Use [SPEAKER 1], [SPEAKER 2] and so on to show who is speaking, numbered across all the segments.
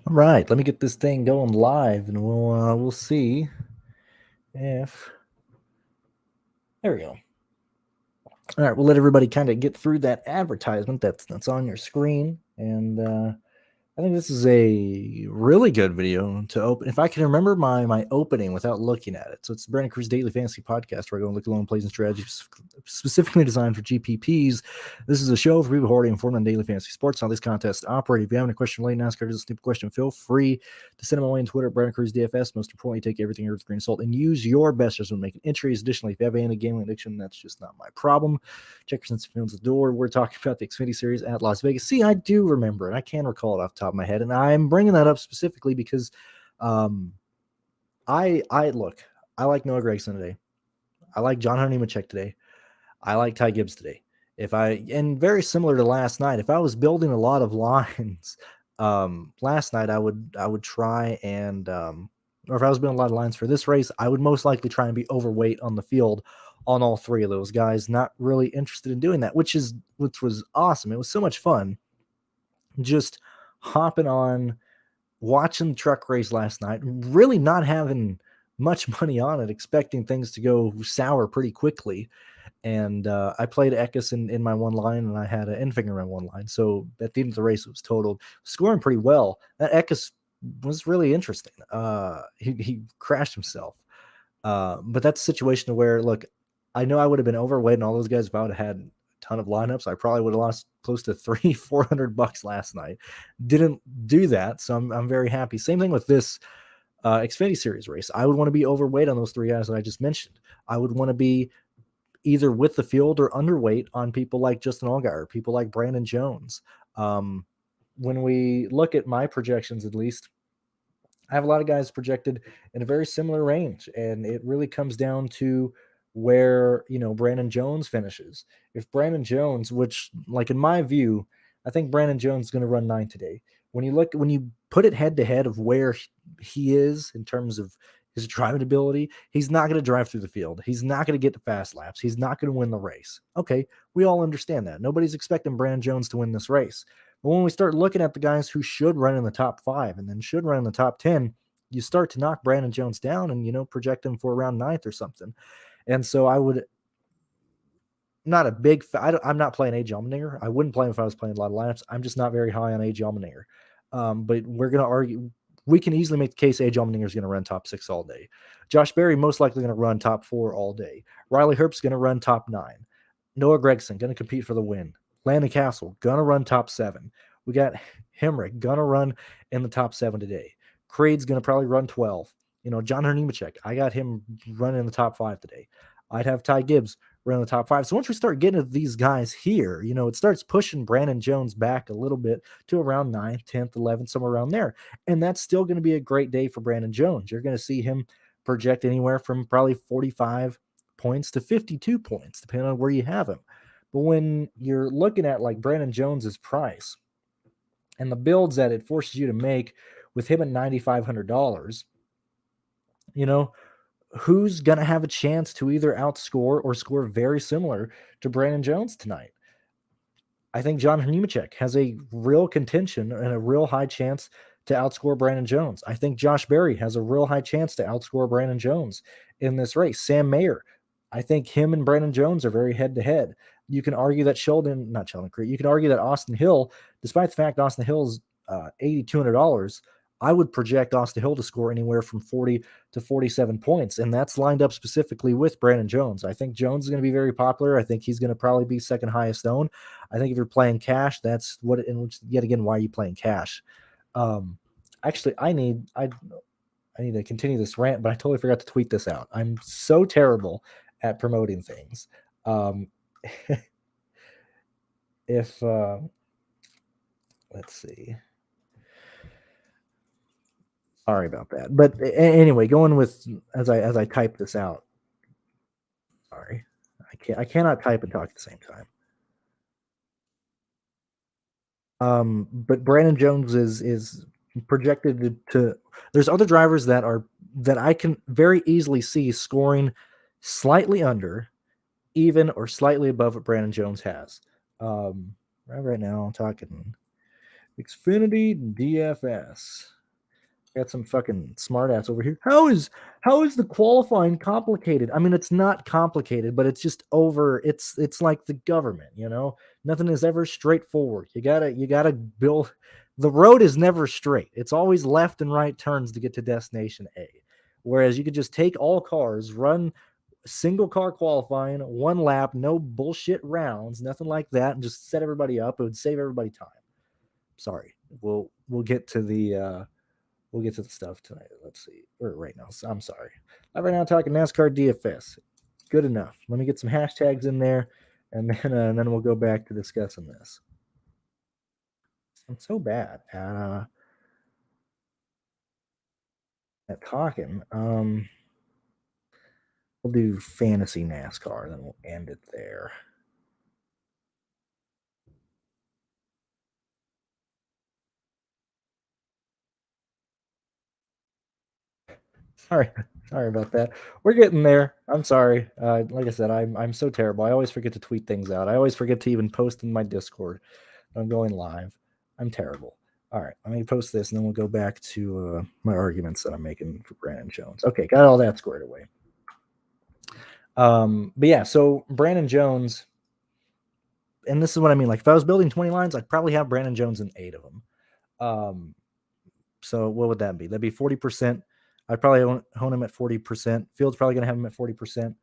[SPEAKER 1] All right, let me get this thing going live, and we'll see if there we go. All right, we'll let everybody kind of get through that advertisement that's on your screen, and I think this is a really good video to open. If I can remember my opening without looking at it. So it's the Brandon Cruz Daily Fantasy Podcast, where I go and look at long plays and strategies specifically designed for GPPs. This is a show for people who are already informed on daily fantasy sports, how these contests operate. If you have any question related to NASCAR, just a stupid question, feel free to send them my way on Twitter at BrandonCruzDFS. Most importantly, take everything here with a grain of salt and use your best judgment when making entries. Additionally, if you have any gambling addiction, that's just not my problem. Check your sense of feelings at the door. We're talking about the Xfinity series at Las Vegas. See, I do remember, and I can recall it off the top of my head, and I'm bringing that up specifically because I look, I like Noah Gragson today. I like John Hunter Nemechek today. I like Ty Gibbs today. And very similar to last night, if I was building a lot of lines last night, I would try and or if I was building a lot of lines for this race, I would most likely try and be overweight on the field on all three of those guys. Not really interested in doing that, which was awesome. It was so much fun just hopping on, watching the truck race last night, really not having much money on it, expecting things to go sour pretty quickly. And I played Eckes in my one line, and I had an Enfinger in one line. So at the end of the race, it was totaled, scoring pretty well. That Eckes was really interesting. He crashed himself. But that's a situation where, look, I know I would have been overweight and all those guys if I would have had a ton of lineups. I probably would have lost close to $300-400 last night. Didn't do that, so I'm very happy. Same thing with this Xfinity Series race. I would want to be overweight on those three guys that I just mentioned. I would want to be either with the field or underweight on people like Justin Allgaier, people like Brandon Jones. When we look at my projections, at least, I have a lot of guys projected in a very similar range, and it really comes down to where Brandon Jones finishes. If Brandon Jones, which, like, in my view, I think Brandon Jones is going to run 9 today. When you put it head to head of where he is in terms of his driving ability, he's not going to drive through the field. He's not going to get to fast laps. He's not going to win the race. Okay, we all understand that. Nobody's expecting Brandon Jones to win this race. But when we start looking at the guys who should run in the top 5 and then should run in the top 10, you start to knock Brandon Jones down and project him for around 9th or something. And so I would not a big I'm not playing A.J. Allmendinger. I wouldn't play him if I was playing a lot of lineups. I'm just not very high on A.J. Allmendinger. But we're going to argue. We can easily make the case A.J. Allmendinger is going to run top 6 all day. Josh Berry most likely going to run top 4 all day. Riley Herbst's going to run top 9. Noah Gragson going to compete for the win. Landon Castle going to run top 7. We got Hemrick going to run in the top 7 today. Creed's going to probably run 12. John Hunter Nemechek, I got him running in the top 5 today. I'd have Ty Gibbs run in the top 5. So once we start getting to these guys here, it starts pushing Brandon Jones back a little bit to around 9th, 10th, 11th, somewhere around there. And that's still going to be a great day for Brandon Jones. You're going to see him project anywhere from probably 45 points to 52 points, depending on where you have him. But when you're looking at like Brandon Jones's price and the builds that it forces you to make with him at $9,500, who's going to have a chance to either outscore or score very similar to Brandon Jones tonight? I think John Nemechek has a real contention and a real high chance to outscore Brandon Jones. I think Josh Berry has a real high chance to outscore Brandon Jones in this race. Sam Mayer, I think him and Brandon Jones are very head-to-head. You can argue that not Sheldon Creed, you can argue that Austin Hill, despite the fact Austin Hill's $8,200, I would project Austin Hill to score anywhere from 40 to 47 points, and that's lined up specifically with Brandon Jones. I think Jones is going to be very popular. I think he's going to probably be second highest owned. I think if you're playing cash, that's what. And yet again, why are you playing cash? Actually, I need to continue this rant, but I totally forgot to tweet this out. I'm so terrible at promoting things. If let's see. Sorry about that. But anyway, going with as I type this out. Sorry, I cannot type and talk at the same time. But Brandon Jones is projected to. There's other drivers that I can very easily see scoring slightly under, even or slightly above what Brandon Jones has. Right now, I'm talking Xfinity DFS. Got some fucking smartass over here. How is the qualifying complicated? I mean, it's not complicated, but it's just over. It's like the government, Nothing is ever straightforward. You gotta build. The road is never straight. It's always left and right turns to get to destination A. Whereas you could just take all cars, run single car qualifying, one lap, no bullshit rounds, nothing like that, and just set everybody up. It would save everybody time. Sorry. We'll get to the stuff tonight. Let's see. Or right now. I'm sorry. I'm right now talking NASCAR DFS. Good enough. Let me get some hashtags in there, and then we'll go back to discussing this. I'm so bad at talking. We'll do fantasy NASCAR, then we'll end it there. Sorry about that. We're getting there. I'm sorry. Like I said, I'm so terrible. I always forget to tweet things out. I always forget to even post in my Discord. I'm going live. I'm terrible. All right, let me post this, and then we'll go back to my arguments that I'm making for Brandon Jones. Okay, got all that squared away. But yeah, so Brandon Jones, and this is what I mean. Like, if I was building 20 lines, I'd probably have Brandon Jones in 8 of them. So what would that be? That'd be 40%. I'd probably own him at 40%. Field's probably going to have him at 40%.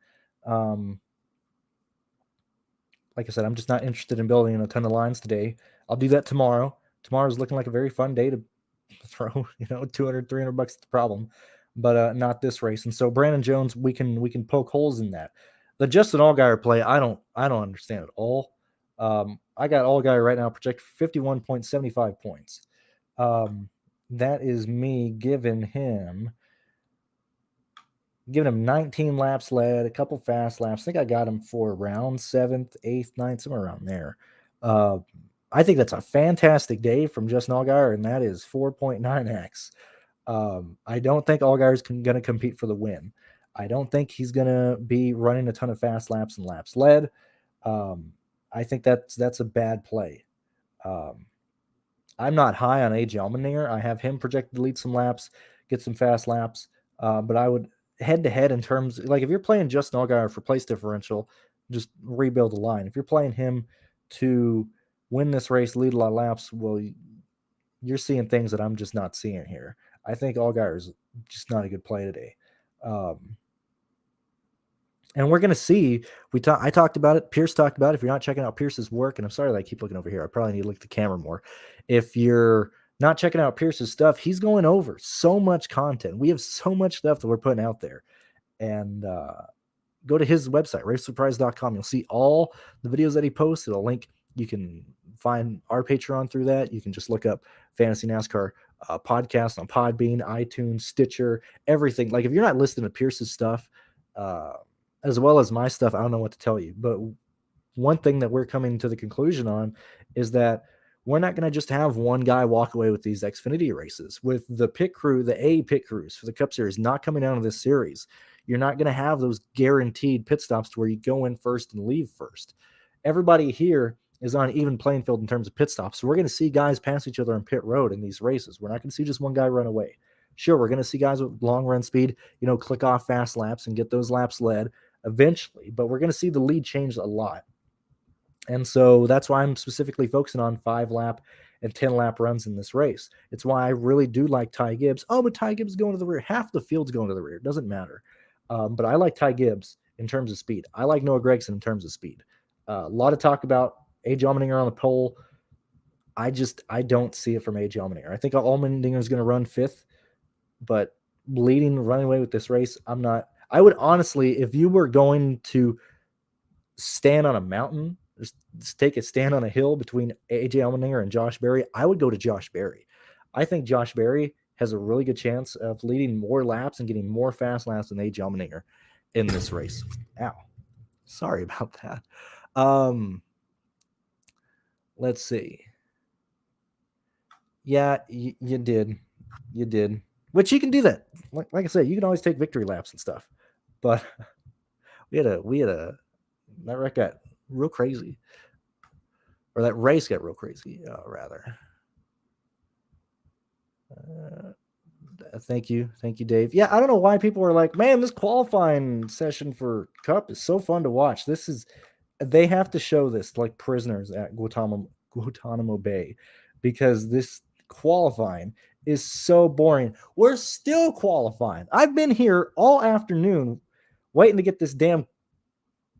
[SPEAKER 1] Like I said, I'm just not interested in building a ton of lines today. I'll do that tomorrow. Tomorrow's looking like a very fun day to throw, 200, 300 bucks at the problem, but not this race. And so Brandon Jones, we can poke holes in that. The Justin Allgaier play, I don't understand at all. I got Allgaier right now projected 51.75 points. That is me giving him 19 laps led, a couple fast laps. I think I got him for around 7th, 8th, 9th, somewhere around there. I think that's a fantastic day from Justin Allgaier, and that is 4.9x. I don't think Allgaier's going to compete for the win. I don't think he's going to be running a ton of fast laps and laps led. I think that's a bad play. I'm not high on AJ Allmendinger. I have him projected to lead some laps, get some fast laps, but I would head-to-head in terms, like if you're playing Justin Allgaier for place differential, just rebuild the line. If you're playing him to win this race, lead a lot of laps, well, you're seeing things that I'm just not seeing here. I think Allgaier is just not a good play today. And we're going to see, I talked about it. Pierce talked about it. If you're not checking out Pierce's work, and I'm sorry that I keep looking over here. I probably need to look at the camera more. If you're not checking out Pierce's stuff, he's going over so much content. We have so much stuff that we're putting out there. And go to his website, racesurprise.com. You'll see all the videos that he posts. It'll link. You can find our Patreon through that. You can just look up Fantasy NASCAR podcast on Podbean, iTunes, Stitcher, everything. Like if you're not listening to Pierce's stuff, as well as my stuff, I don't know what to tell you. But one thing that we're coming to the conclusion on is that we're not going to just have one guy walk away with these Xfinity races. With the pit crew, the A pit crews for the Cup Series not coming out of this series, you're not going to have those guaranteed pit stops to where you go in first and leave first. Everybody here is on an even playing field in terms of pit stops. So we're going to see guys pass each other on pit road in these races. We're not going to see just one guy run away. Sure, we're going to see guys with long run speed, click off fast laps and get those laps led eventually, but we're going to see the lead change a lot. And so that's why I'm specifically focusing on 5-lap and 10-lap runs in this race. It's why I really do like Ty Gibbs. Oh, but Ty Gibbs is going to the rear. Half the field's going to the rear. It doesn't matter. But I like Ty Gibbs in terms of speed. I like Noah Gragson in terms of speed. A lot of talk about AJ Allmendinger on the pole. I don't see it from AJ Allmendinger. I think Allmendinger is going to run 5th, but running away with this race, I'm not. I would honestly, if you were going to stand on a mountain, just take a stand on a hill between AJ Allmendinger and Josh Berry, I would go to Josh Berry. I think Josh Berry has a really good chance of leading more laps and getting more fast laps than AJ Allmendinger in this race. Ow. Sorry about that. Let's see. Yeah, you did. You did. Which you can do that. Like I said, you can always take victory laps and stuff. But we had a that wreck got real crazy. Or that race got real crazy, rather. Thank you, Dave. Yeah, I don't know why people are like, man, this qualifying session for Cup is so fun to watch. They have to show this like prisoners at Guantanamo Bay, because this qualifying is so boring. We're still qualifying. I've been here all afternoon waiting to get this damn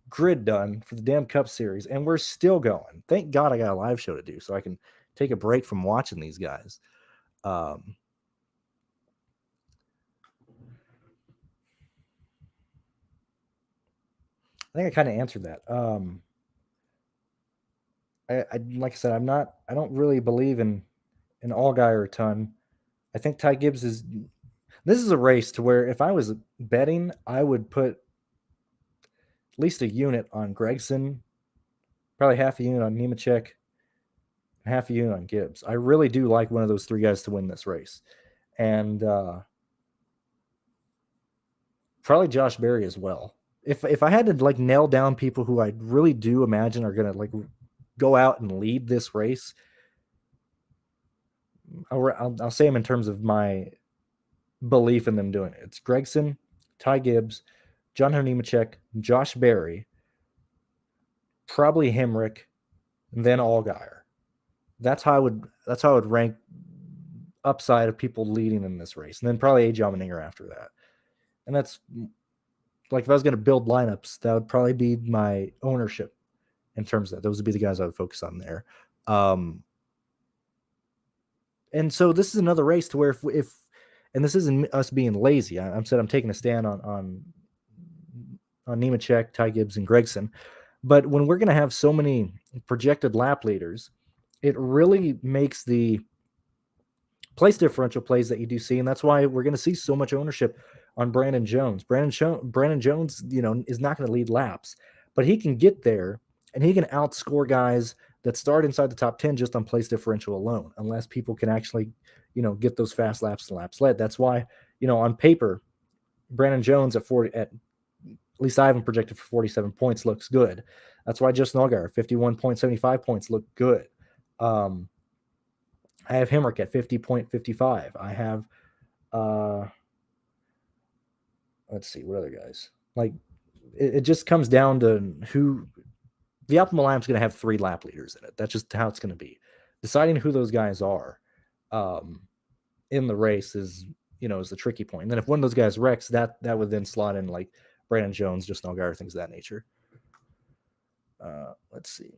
[SPEAKER 1] grid done for the damn Cup series, and we're still going. Thank God I got a live show to do so I can take a break from watching these guys. I think I kind of answered that. I like I said, I don't really believe in Allgaier a ton. I think Ty Gibbs is. This is a race to where if I was betting, I would put at least a unit on Gregson, probably half a unit on Nemechek, half a unit on Gibbs. I really do like one of those three guys to win this race, and probably Josh Berry as well. If I had to like nail down people who I really do imagine are gonna like go out and lead this race, I'll say them in terms of my belief in them doing it. It's Gregson, Ty Gibbs, John Nemechek, Josh Berry, probably Hemrick, and then Allgaier. That's how I would rank upside of people leading in this race, and then probably AJ Allmendinger after that. And that's like if I was going to build lineups, that would probably be my ownership in terms of that. Those would be the guys I would focus on there. And so this is another race to where if and this isn't us being lazy. I'm taking a stand on Nemechek, Ty Gibbs, and Gregson. But when we're going to have so many projected lap leaders, it really makes the place differential plays that you do see, and that's why we're going to see so much ownership on Brandon Jones. Brandon Jones, is not going to lead laps, but he can get there and he can outscore guys that start inside the top 10 just on place differential alone, unless people can actually, get those fast laps and laps led. That's why, on paper, Brandon Jones at least I haven't projected for 47 points looks good. That's why Justin Allgaier 51.75 points look good. I have Hemrick at 50.55. I have, let's see, what other guys? Like, it just comes down to who the optimal lineup is going to have 3 lap leaders in it. That's just how it's going to be. Deciding who those guys are in the race is the tricky point. And then if one of those guys wrecks, that would then slot in like Brandon Jones, Justin Allgaier, things of that nature. Let's see.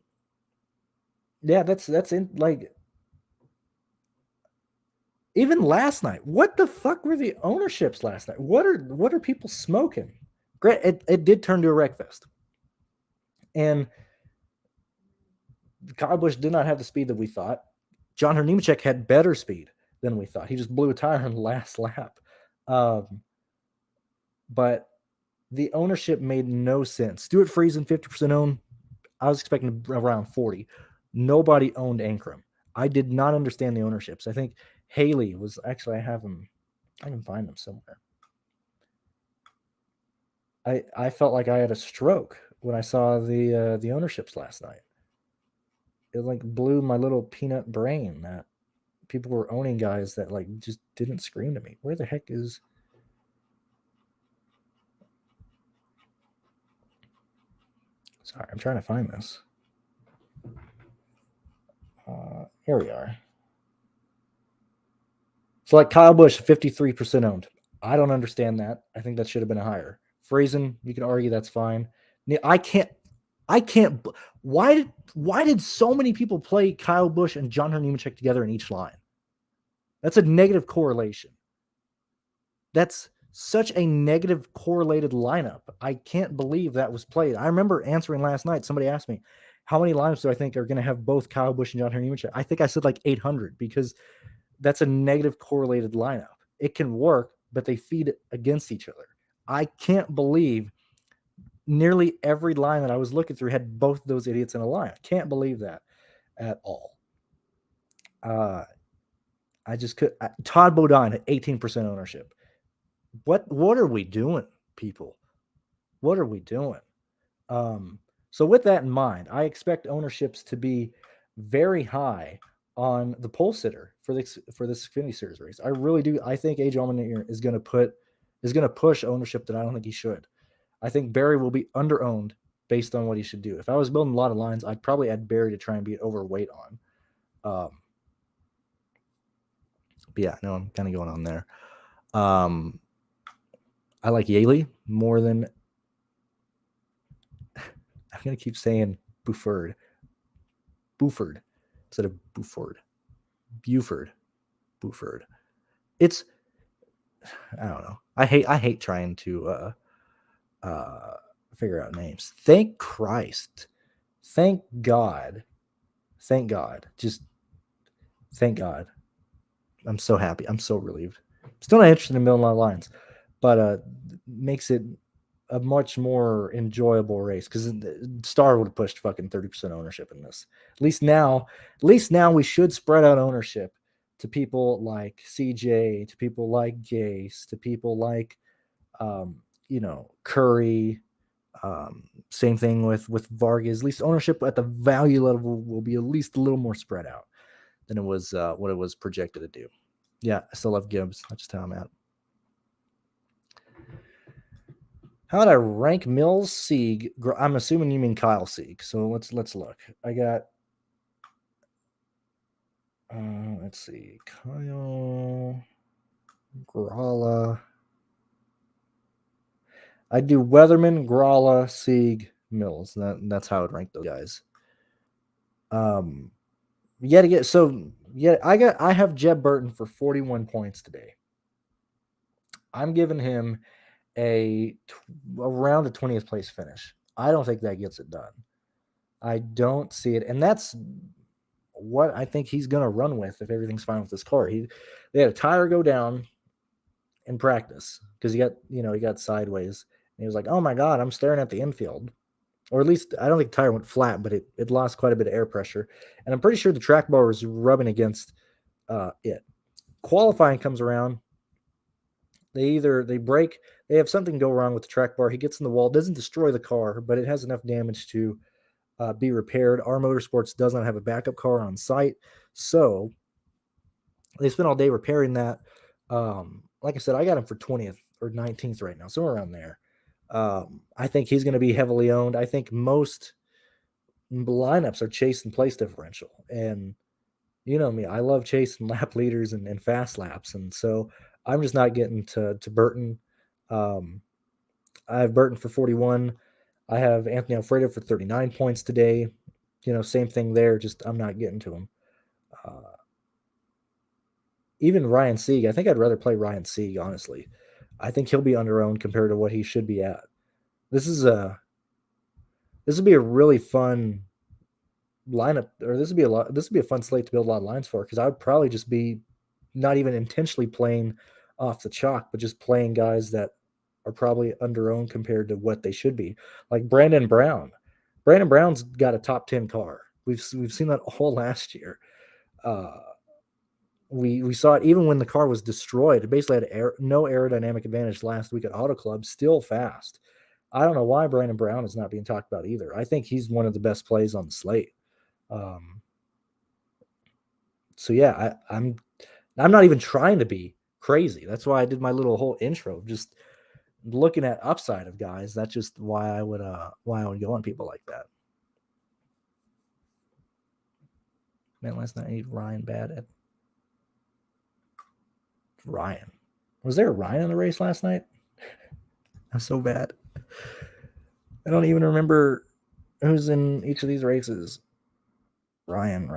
[SPEAKER 1] Yeah, that's in like. Even last night, what the fuck were the ownerships last night? What are people smoking? Great, it did turn to a wreck fest, and Kyle Busch did not have the speed that we thought. John Nemechek had better speed than we thought. He just blew a tire in the last lap, but the ownership made no sense. Stuart Friesen 50% owned. I was expecting around 40. Nobody owned Ankrum. I did not understand the ownerships. I think Haley was actually, I can find him somewhere. I felt like I had a stroke when I saw the ownerships last night. It like blew my little peanut brain that people were owning guys that like just didn't scream to me. Where the heck is? Sorry, I'm trying to find this. Here we are. So like Kyle Busch, 53% owned. I don't understand that. I think that should have been a higher. Friesen, you can argue that's fine. I can't. Why did so many people play Kyle Busch and John Nemechek together in each line? That's a negative correlation. That's such a negative correlated lineup. I can't believe that was played. I remember answering last night. Somebody asked me, how many lineups do I think are going to have both Kyle Busch and John Nemechek? I think I said like 800 because that's a negative correlated lineup. It can work, but they feed against each other. I can't believe nearly every line that I was looking through had both those idiots in a line. I can't believe that at all. I just could. Todd Bodine at 18% ownership. What are we doing, people? What are we doing? So with that in mind, I expect ownerships to be very high on the pole sitter for this Xfinity Series race. I really do. I think AJ Allmendinger is going to push ownership that I don't think he should. I think Barry will be under owned based on what he should do. If I was building a lot of lines, I'd probably add Barry to try and be overweight on. But yeah, no, I'm kind of going on there. I like Yaley more than I'm going to keep saying Buford instead of Buford. It's, I don't know. I hate trying to figure out names. Thank Christ. Thank God. Just thank God. I'm so happy. I'm so relieved. Still not interested in building a lot of lines, but makes it a much more enjoyable race because Star would have pushed fucking 30% ownership in this. At least now we should spread out ownership to people like CJ, to people like Gase, to people like Curry. Same thing with Vargas. At least ownership at the value level will be at least a little more spread out than it was what it was projected to do. Yeah, I still love Gibbs. That's just how I'm at. How would I rank Mills, Sieg? I'm assuming you mean Kyle Sieg. So let's look. I got let's see, Kyle, Gralla. I do Weatherman, Gralla, Sieg, Mills. That's how I would rank those guys. I have Jeb Burton for 41 points today. I'm giving him around a 20th place finish. I don't think that gets it done. I don't see it, and that's what I think he's going to run with if everything's fine with this car. They had a tire go down in practice because he got sideways, and he was like, "Oh my god, I'm staring at the infield." Or at least I don't think the tire went flat, but it lost quite a bit of air pressure, and I'm pretty sure the track bar was rubbing against it. Qualifying comes around. They have something go wrong with the track bar. He gets in the wall, doesn't destroy the car, but it has enough damage to be repaired. Our Motorsports does not have a backup car on site, so they spent all day repairing that. Like I said, I got him for 20th or 19th right now, somewhere around there. I think he's going to be heavily owned. I think most lineups are chasing place differential, and you know me, I love chasing lap leaders and fast laps, and so I'm just not getting to Burton. I have Burton for 41. I have Anthony Alfredo for 39 points today. Same thing there. Just I'm not getting to him. Even Ryan Sieg, I think I'd rather play Ryan Sieg, honestly. I think he'll be under-owned compared to what he should be at. This would be a really fun lineup, or this would be a fun slate to build a lot of lines for, because I would probably just be not even intentionally playing off the chalk, but just playing guys that are probably under-owned compared to what they should be. Like Brandon Brown. Brandon Brown's got a top 10 car. We've seen that all last year. We saw it even when the car was destroyed. It basically had no aerodynamic advantage last week at Auto Club, still fast. I don't know why Brandon Brown is not being talked about either. I think he's one of the best plays on the slate. So yeah, I'm not even trying to be crazy. That's why I did my little whole intro, just looking at upside of guys. That's just why I would go on people like that. Man, last night I need Ryan bad at Ryan. Was there a Ryan in the race last night? I'm so bad. I don't even remember who's in each of these races. Ryan.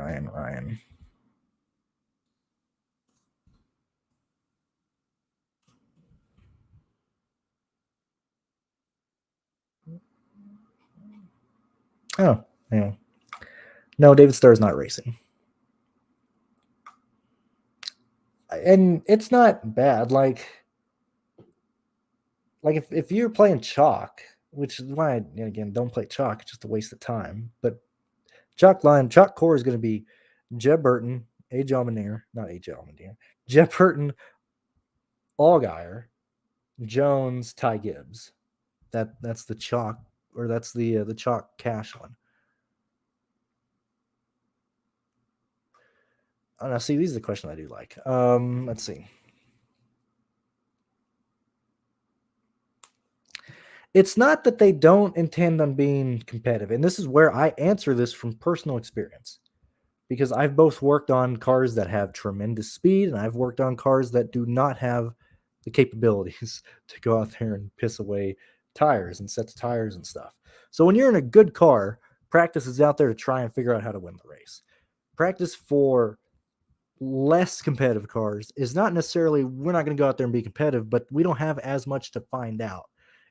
[SPEAKER 1] Oh, yeah. No, David Starr's not racing. And it's not bad. Like if you're playing chalk, which is why again, don't play chalk, it's just a waste of time. But chalk core is going to be Jeb Burton, Jeb Burton, Allgaier, Jones, Ty Gibbs. That's the chalk, or that's the chalk cash one. now, see, these are the questions I do like. Let's see. It's not that they don't intend on being competitive, and this is where I answer this from personal experience, because I've both worked on cars that have tremendous speed, and I've worked on cars that do not have the capabilities to go out there and piss away tires and sets of tires and stuff. So when you're in a good car, practice is out there to try and figure out how to win the race. Practice for less competitive cars is not necessarily we're not going to go out there and be competitive, but we don't have as much to find out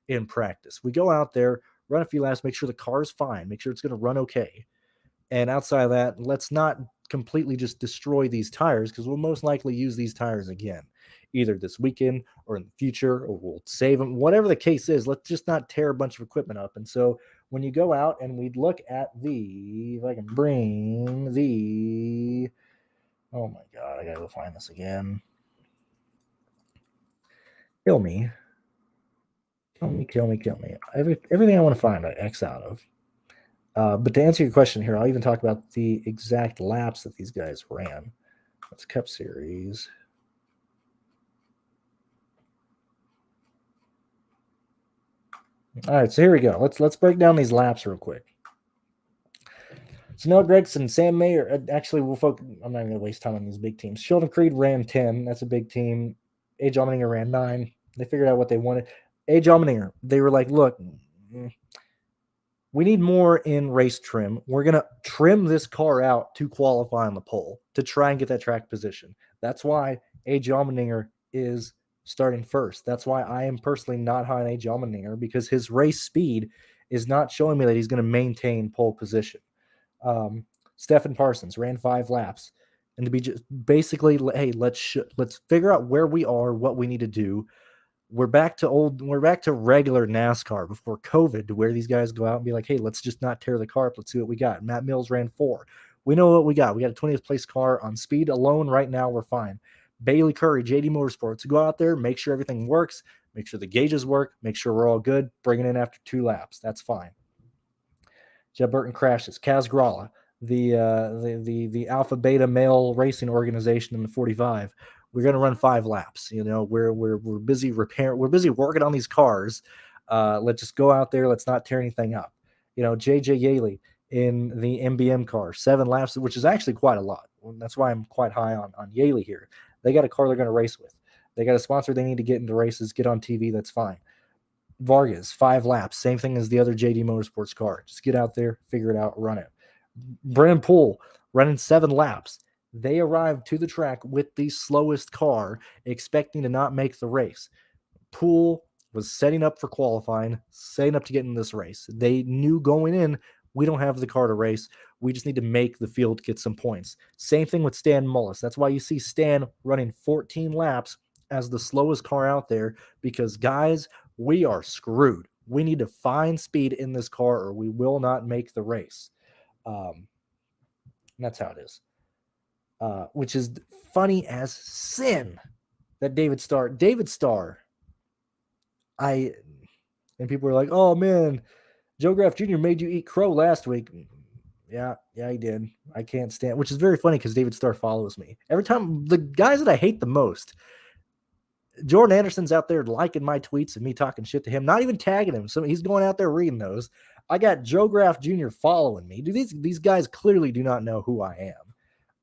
[SPEAKER 1] in practice. We go out there, run a few laps, make sure the car's fine, make sure it's going to run okay. And outside of that, let's not completely just destroy these tires, because we'll most likely use these tires again, either this weekend or in the future, or we'll save them. Whatever the case is, let's just not tear a bunch of equipment up. And so when you go out and we look at if I can bring oh my God, I gotta go find this again. Kill me. Kill me. Everything I want to find, I X out of. But to answer your question here, I'll even talk about the exact laps that these guys ran. That's Cup Series. All right, so here we go. Let's break down these laps real quick. So Noah Gragson, Sam Mayer. Actually, we'll focus. I'm not going to waste time on these big teams. Sheldon Creed ran 10. That's a big team. A.J. Allmendinger ran 9. They figured out what they wanted. A.J. Allmendinger, they were like, look, we need more in race trim. We're going to trim this car out to qualify on the pole to try and get that track position. That's why A.J. Allmendinger is starting first. That's why I am personally not high on A.J. Allmendinger, because his race speed is not showing me that he's going to maintain pole position. Stephen Parsons ran 5 laps, and to be just basically, hey, let's figure out where we are, what we need to do. We're back to regular NASCAR before COVID, to where these guys go out and be like, hey, let's just not tear the car up. Let's see what we got. Matt Mills ran 4. We know what we got. We got a 20th place car on speed alone. Right now, we're fine. Bailey Curry, JD Motorsports, go out there, make sure everything works, make sure the gauges work, make sure we're all good, bring it in after 2 laps. That's fine. Jeb Burton crashes. Kaz Gralla, the alpha beta male racing organization in the 45. We're going to run 5 laps. We're busy repairing. We're busy working on these cars. Let's just go out there. Let's not tear anything up. JJ Yaley in the MBM car, 7 laps, which is actually quite a lot. That's why I'm quite high on Yaley here. They got a car they're going to race with. They got a sponsor they need to get into races, get on TV. That's fine. Vargas, 5 laps, same thing as the other JD Motorsports car. Just get out there, figure it out, run it. Brennan Poole running 7 laps. They arrived to the track with the slowest car, expecting to not make the race. Poole was setting up for qualifying, setting up to get in this race. They knew going in, we don't have the car to race. We just need to make the field get some points. Same thing with Stan Mullis. That's why you see Stan running 14 laps as the slowest car out there, because, guys, we are screwed. We need to find speed in this car, or we will not make the race. That's how it is. Which is funny as sin that David Starr, and people were like, oh man, Joe Graff Jr. made you eat crow last week. Yeah, he did. I can't stand, which is very funny because David Starr follows me. Every time, the guys that I hate the most, Jordan Anderson's out there liking my tweets and me talking shit to him, not even tagging him. So he's going out there reading those. I got Joe Graff Jr. following me. These guys clearly do not know who I am.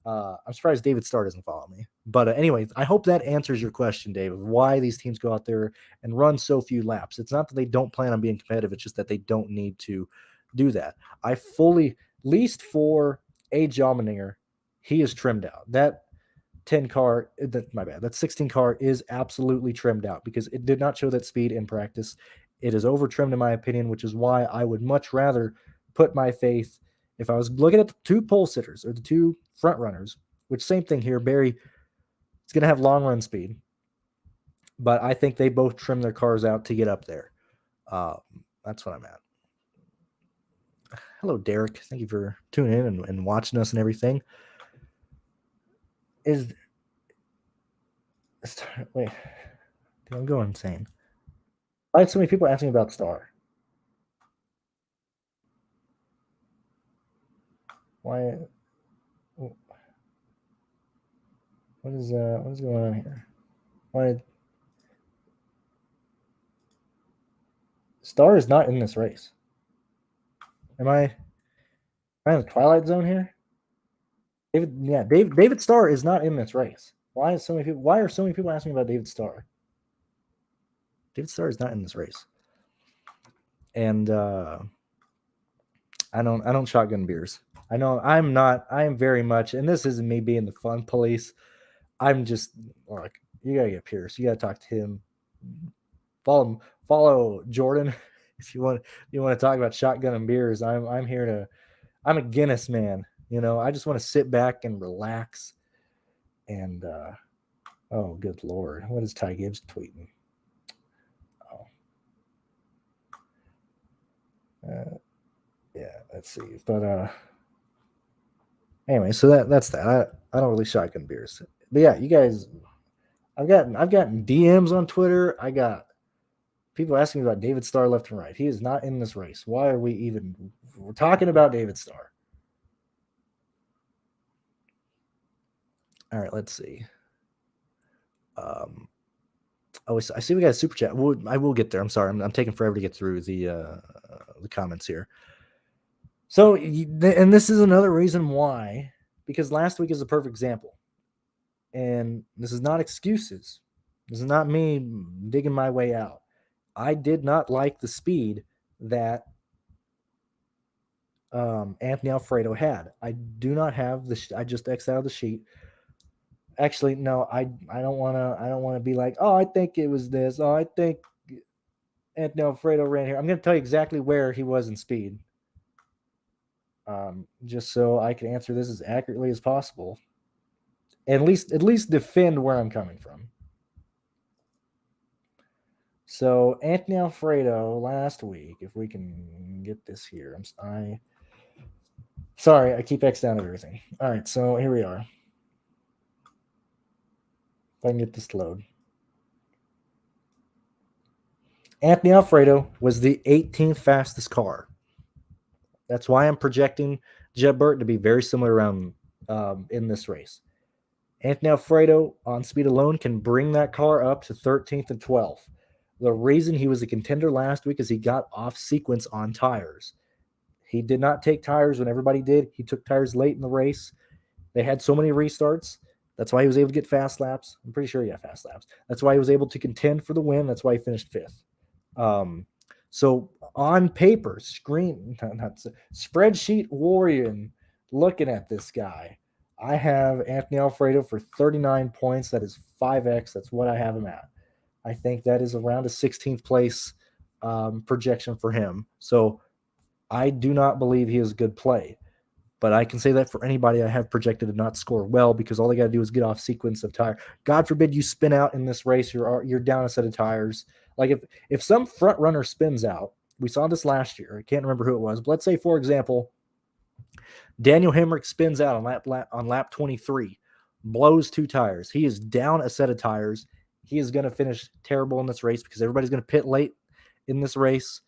[SPEAKER 1] I'm surprised David Starr doesn't follow me. But anyways, I hope that answers your question, David, why these teams go out there and run so few laps. It's not that they don't plan on being competitive. It's just that they don't need to do that. I fully, least for A.J. Allmendinger, he is trimmed out. That 10 car, that 16 car is absolutely trimmed out because it did not show that speed in practice. It is over trimmed in my opinion, which is why I would much rather put my faith, if I was looking at the 2 pole sitters or the 2 front runners, which same thing here, Barry is going to have long run speed, but I think they both trim their cars out to get up there. That's what I'm at. Hello, Derek. Thank you for tuning in and watching us and everything. Wait, I'm going insane. I had so many people asking about Star. Why? What is going on here? Why Star is not in this race? Am I in the Twilight Zone here? David Starr is not in this race. Why are so many people asking about David Starr? David Starr is not in this race. And I don't shotgun beers. I know I'm not. I am very much, and this isn't me being the fun police. I'm just like, you gotta get Pierce. You gotta talk to him. Follow Jordan if you want. To talk about shotgun and beers. I'm here to. I'm a Guinness man. I just want to sit back and relax. And oh, good lord, what is Ty Gibbs tweeting? Oh, yeah, let's see. But anyway, so that's that. I don't really shotgun beers, but yeah, you guys. I've gotten DMs on Twitter. I got people asking me about David Starr left and right. He is not in this race. Why are we're talking about David Starr? All right, let's see. I see we got a super chat. I will get there. I'm sorry. I'm taking forever to get through the comments here. So, and this is another reason why, because last week is a perfect example. And this is not excuses. This is not me digging my way out. I did not like the speed that Anthony Alfredo had. I do not have I just X'd out of the sheet. Actually, no, I don't want to be like, oh, I think it was this. Oh, I think Anthony Alfredo ran here. I'm going to tell you exactly where he was in speed, just so I can answer this as accurately as possible. At least defend where I'm coming from. So Anthony Alfredo last week, if we can get this here, sorry, I keep X down everything. All right, so here we are. If I can get this to load. Anthony Alfredo was the 18th fastest car. That's why I'm projecting Jeb Burton to be very similar around in this race. Anthony Alfredo on speed alone can bring that car up to 13th and 12th. The reason he was a contender last week is he got off sequence on tires. He did not take tires when everybody did. He took tires late in the race. They had so many restarts. That's why he was able to get fast laps. I'm pretty sure he got fast laps. That's why he was able to contend for the win. That's why he finished fifth. So on paper, spreadsheet warrior, looking at this guy, I have Anthony Alfredo for 39 points. That is 5x. That's what I have him at. I think that is around a 16th place projection for him. So I do not believe he is a good play. But I can say that for anybody I have projected to not score well, because all they got to do is get off sequence of tire. God forbid you spin out in this race, you're down a set of tires. Like if some front runner spins out, we saw this last year. I can't remember who it was, but let's say, for example, Daniel Hemrick spins out on lap 23, blows 2 tires. He is down a set of tires. He is going to finish terrible in this race because everybody's going to pit late in this race.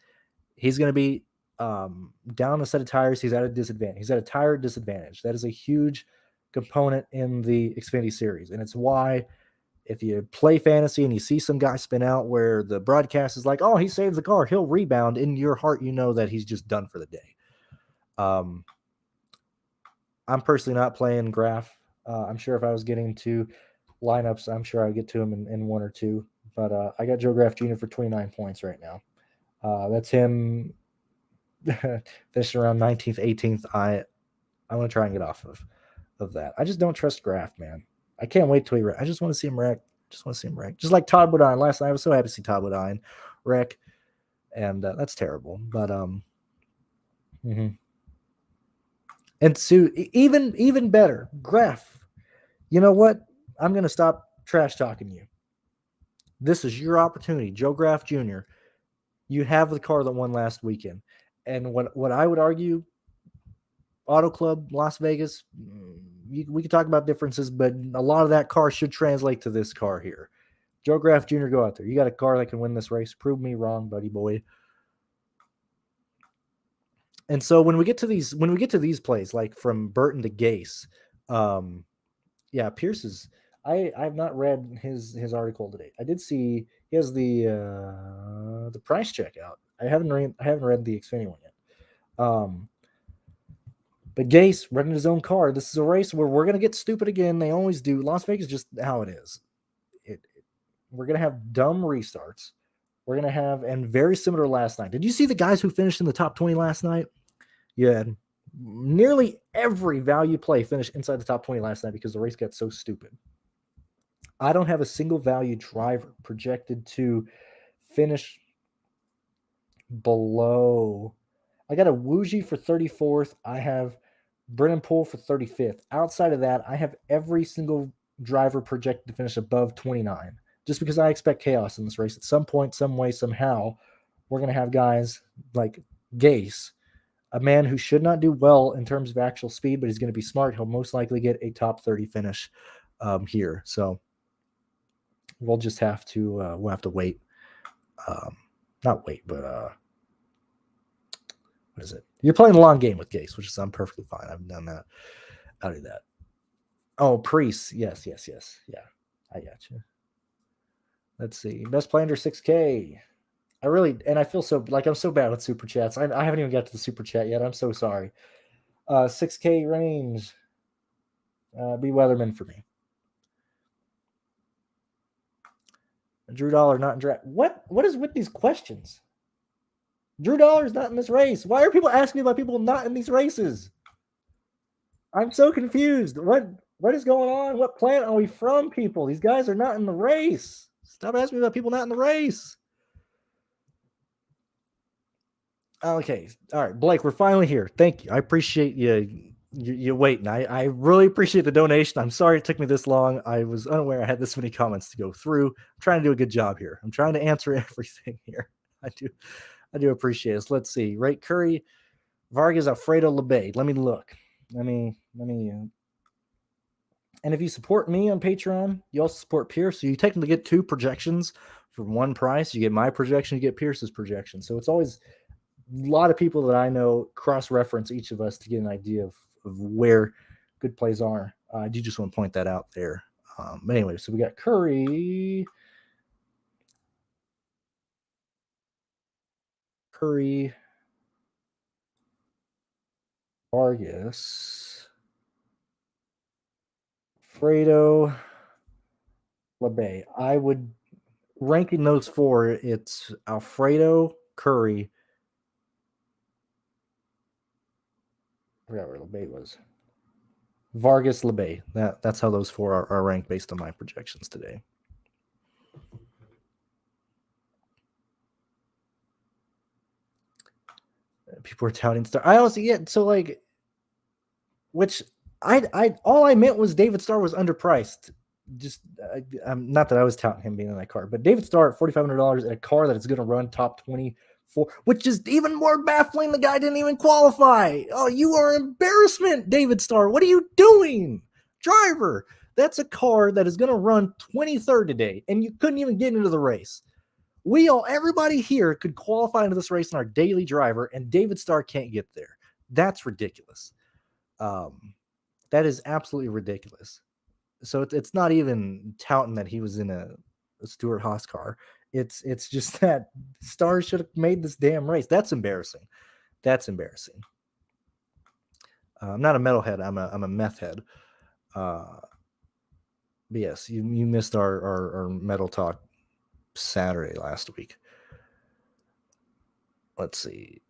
[SPEAKER 1] He's going to be down a set of tires. He's at a disadvantage. He's at a tire disadvantage. That is a huge component in the Xfinity series. And it's why if you play fantasy and you see some guy spin out where the broadcast is like, oh, he saved the car, he'll rebound, in your heart, you know that he's just done for the day. I'm personally not playing Graph. I'm sure if I was getting to lineups, I'm sure I'd get to him in 1 or 2. But I got Joe Graf Jr. for 29 points right now. That's him finishing around 19th, 18th. I want to try and get off of that. I just don't trust Graf, man. I can't wait till he wreck. I just want to see him wreck. Just like Todd Bodine last night. I was so happy to see Todd Bodine wreck, and that's terrible. But and so even better, Graf. You know what? I'm gonna stop trash talking you. This is your opportunity, Joe Graf Jr. You have the car that won last weekend, and what I would argue, Auto Club Las Vegas, we could talk about differences, but a lot of that car should translate to this car here. Joe Graf Jr., go out there. You got a car that can win this race. Prove me wrong, buddy boy. And so when we get to these plays, like from Burton to Gase, yeah, Pierce is. I have not read his article today. I did see he has the price check out. I haven't read the Xfinity one yet. But Gase running his own car. This is a race where we're gonna get stupid again. They always do. Las Vegas is just how it is. We're gonna have dumb restarts. We're gonna have, and very similar to last night. Did you see the guys who finished in the top 20 last night? Yeah, nearly every value play finished inside the top 20 last night because the race got so stupid. I don't have a single value driver projected to finish below. I got a Wooji for 34th. I have Brennan Poole for 35th. Outside of that, I have every single driver projected to finish above 29, just because I expect chaos in this race. At some point, some way, somehow, we're going to have guys like Gase, a man who should not do well in terms of actual speed, but he's going to be smart. He'll most likely get a top 30 finish here. So we'll just have to wait. Not wait, but what is it? You're playing a long game with Gase, which is I'm perfectly fine. I've done that. I'll do that. Oh, Priest. Yes. Yeah, I got you. Let's see. Best play under 6K. I feel so like I'm so bad with super chats. I haven't even got to the super chat yet. I'm so sorry. 6K range. Be Weatherman for me. Drew Dollar not in draft. What is with these questions? Drew Dollar's not in this race. Why are people asking me about people not in these races? I'm so confused. What is going on? What planet are we from, people? These guys are not in the race. Stop asking me about people not in the race. Okay. All right, Blake, we're finally here. Thank you. I appreciate you waiting. I really appreciate the donation. I'm sorry it took me this long. I was unaware I had this many comments to go through. I'm trying to do a good job here. I'm trying to answer everything here. I do appreciate it. So let's see. Right, Curry, Vargas, Alfredo, LeBay. Let me look. Let me. And if you support me on Patreon, you also support Pierce. So you technically get two projections for one price. You get my projection, you get Pierce's projection. So it's always a lot of people that I know cross-reference each of us to get an idea of where good plays are. I do just want to point that out there. But anyway, so we got Curry, Vargas, Fredo, LeBay. I would ranking those four. It's Alfredo, Curry. I forgot where LeBay was. Vargas, LeBay. That's how those four are ranked based on my projections today. People are touting Star. I also so like, which I all I meant was David Starr was underpriced. Just not that I was touting him being in that car, but David Starr at $4,500 in a car that is going to run top 24, which is even more baffling. The guy didn't even qualify. Oh, you are an embarrassment, David Starr. What are you doing, driver? That's a car that is going to run 23rd today, and you couldn't even get into the race. Everybody here could qualify into this race in our daily driver, and David Starr can't get there. That's ridiculous. That is absolutely ridiculous. So it's not even touting that he was in a Stuart Haas car. It's just that Starr should have made this damn race. That's embarrassing. I'm not a metalhead. I'm a meth head. But yes, you missed our metal talk Saturday last week. Let's see.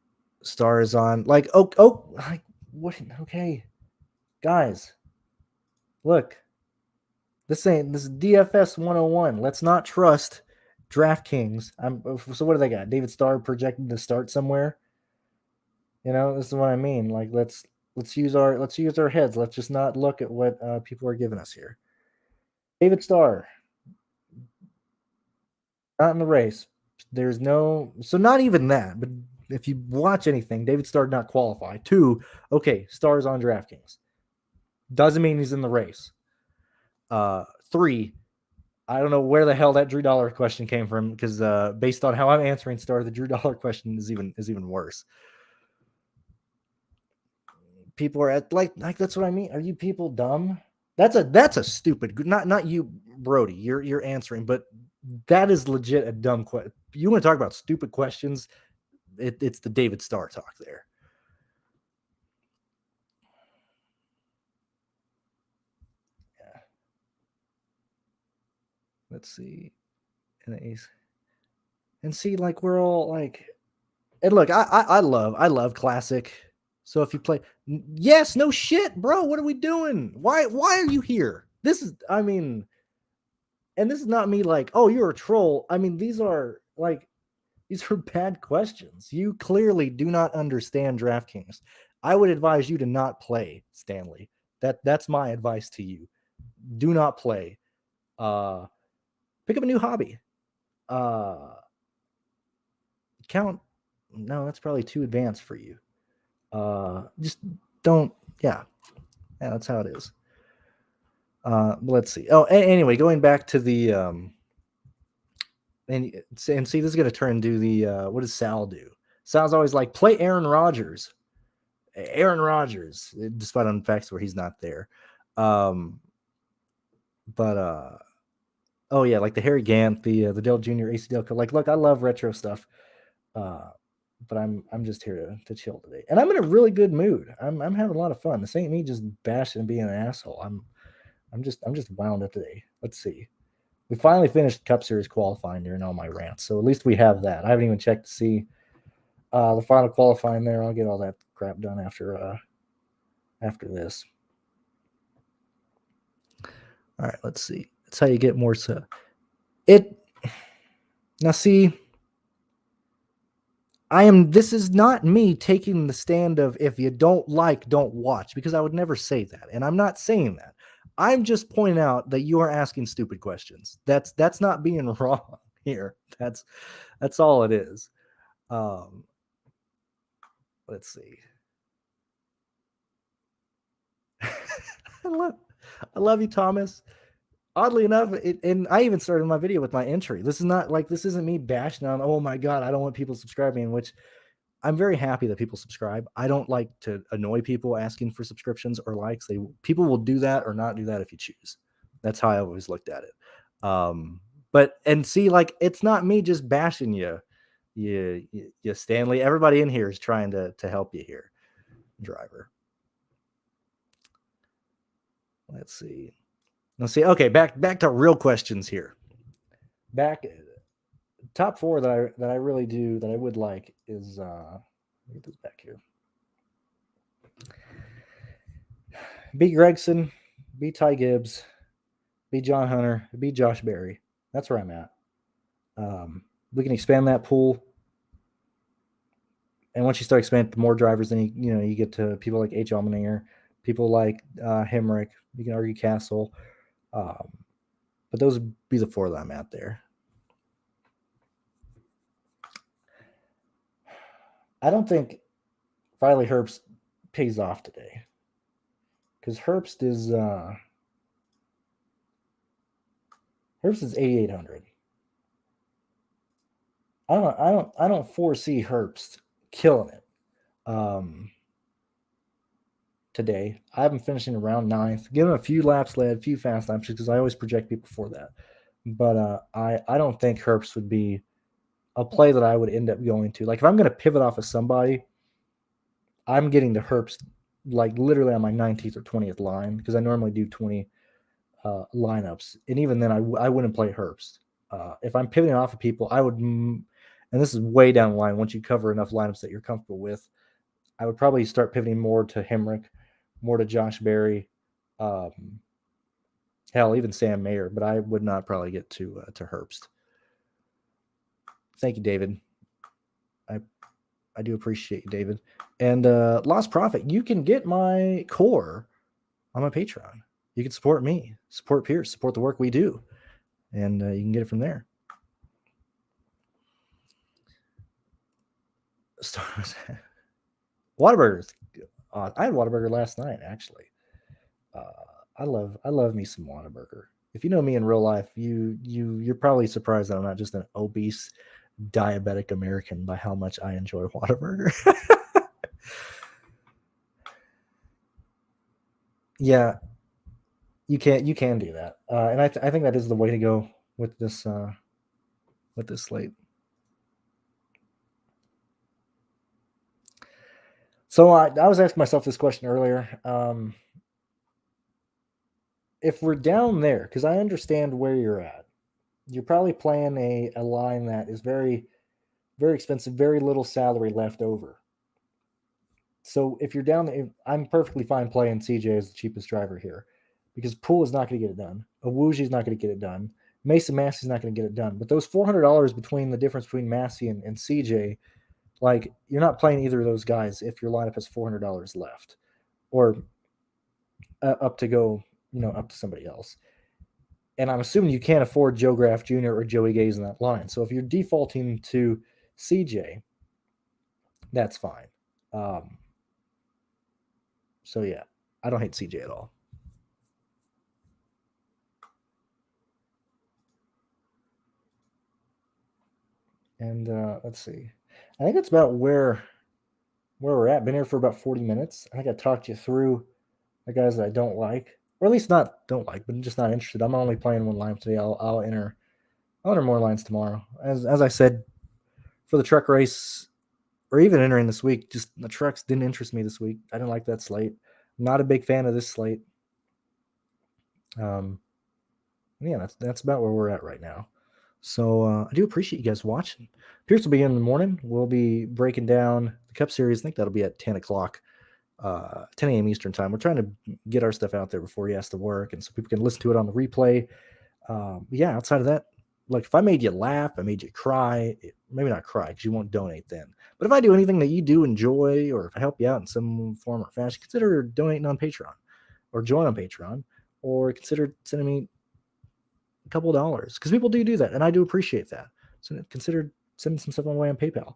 [SPEAKER 1] Star is on. Like, like, what? Okay, guys, look. This is DFS 101. Let's not trust DraftKings. So what do they got? David Starr projected to start somewhere. This is what I mean. Like, let's use our heads. Let's just not look at what people are giving us here. David Starr, not in the race. So not even that. But if you watch anything, David Starr did not qualify. 2, okay, Starr's on DraftKings. Doesn't mean he's in the race. 3, I don't know where the hell that Drew Dollar question came from, because based on how I'm answering Star, the Drew Dollar question is even worse. People are at like that's what I mean. Are you people dumb? That's a stupid. Not you, Brody. You're answering, but that is legit a dumb question. You want to talk about stupid questions? It's the David Starr talk there. Yeah. Let's see. And see, like we're all like, and look, I love classic. So if you play, yes, no shit, bro. What are we doing? Why are you here? This is, I mean, and this is not me like, oh, you're a troll. I mean, these are bad questions. You clearly do not understand DraftKings. I would advise you to not play, Stanley. That's my advice to you. Do not play. Pick up a new hobby. Count. No, that's probably too advanced for you. Just don't. Yeah, that's how it is. Let's see. Oh, anyway, going back to the and see, this is going to turn into the what does Sal do? Sal's always like, play Aaron Rodgers. Aaron Rodgers, despite on facts where he's not there. But oh yeah, like the Harry Gant, the Dell Jr. ACDL. Like, look, I love retro stuff. But I'm just here to chill today, and I'm in a really good mood. I'm having a lot of fun. This ain't me just bashing and being an asshole. I'm just wound up today. Let's see. We finally finished Cup Series qualifying during all my rants, so at least we have that. I haven't even checked to see the final qualifying there. I'll get all that crap done after this. All right, let's see. That's how you get more. So it now see. This is not me taking the stand of if you don't like, don't watch, because I would never say that. And I'm not saying that. I'm just pointing out that you are asking stupid questions. That's not being wrong here. That's all it is. Let's see. I love you, Thomas. Oddly enough, and I even started my video with my entry. This isn't me bashing on, oh my God, I don't want people subscribing, which I'm very happy that people subscribe. I don't like to annoy people asking for subscriptions or likes. People will do that or not do that if you choose. That's how I always looked at it. But see, like, it's not me just bashing you, Stanley. Everybody in here is trying to help you here, driver. Let's see. Okay, back to real questions here. Top four that I really do that I would like is get this back here. B. Gregson, B. Ty Gibbs, B. John Hunter, B. Josh Berry. That's where I'm at. We can expand that pool, and once you start expanding to more drivers, then you get to people like H. Allmendinger, people like Hemrick. You can argue Castle, but those would be the four that I'm at there. I don't think Riley Herbst pays off today because Herbst is 8,800. I don't foresee Herbst killing it today. I have him finishing around 9th. Give him a few laps led, a few fast laps because I always project people for that. But I don't think Herbst would be a play that I would end up going to. Like if I'm going to pivot off of somebody, I'm getting to Herbst like literally on my 19th or 20th line because I normally do 20 lineups, and even then I wouldn't play Herbst. If I'm pivoting off of people, I would, and this is way down the line. Once you cover enough lineups that you're comfortable with, I would probably start pivoting more to Hemrick, more to Josh Berry, hell, even Sam Mayer. But I would not probably get to Herbst. Thank you, David. I do appreciate you, David. And Lost Profit, you can get my core on my Patreon. You can support me, support Pierce, support the work we do, and you can get it from there. Whataburgers. I had Whataburger last night, actually. I love me some Whataburger. If you know me in real life, you're probably surprised that I'm not just an obese diabetic American by how much I enjoy Whataburger. Yeah, You can do that, and I think that is the way to go with this slate. So I was asking myself this question earlier. If we're down there, because I understand where you're at, you're probably playing a line that is very, very expensive, very little salary left over. So if you're down there, I'm perfectly fine playing CJ as the cheapest driver here, because Poole is not going to get it done. Awuji's not going to get it done. Mason Massey's not going to get it done. But those $400 between the difference between Massey and CJ, like, you're not playing either of those guys if your lineup has $400 left, or up to go, up to somebody else. And I'm assuming you can't afford Joe Graff Jr. or Joey Gaze in that line. So if you're defaulting to CJ, that's fine. So yeah, I don't hate CJ at all. And let's see. I think that's about where we're at. Been here for about 40 minutes. I think I talked you through the guys that I don't like, or at least not don't like, but I'm just not interested. I'm only playing one line today. I'll enter more lines tomorrow. As I said, for the truck race, or even entering this week, just the trucks didn't interest me this week. I didn't like that slate. I'm not a big fan of this slate. Yeah, that's about where we're at right now. So I do appreciate you guys watching. Pierce will be in the morning. We'll be breaking down the Cup Series. I think that'll be at 10 o'clock, 10 a.m. Eastern time. We're trying to get our stuff out there before he has to work, and so people can listen to it on the replay. Yeah, outside of that, like, if I made you laugh, I made you cry, maybe not cry because you won't donate then. But if I do anything that you do enjoy, or if I help you out in some form or fashion, consider donating on Patreon, or join on Patreon, or consider sending me a couple of dollars, because people do that, and I do appreciate that. So consider sending some stuff my way on PayPal.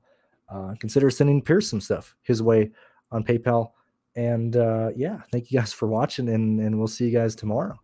[SPEAKER 1] Consider sending Pierce some stuff his way on PayPal. And yeah, thank you guys for watching, and we'll see you guys tomorrow.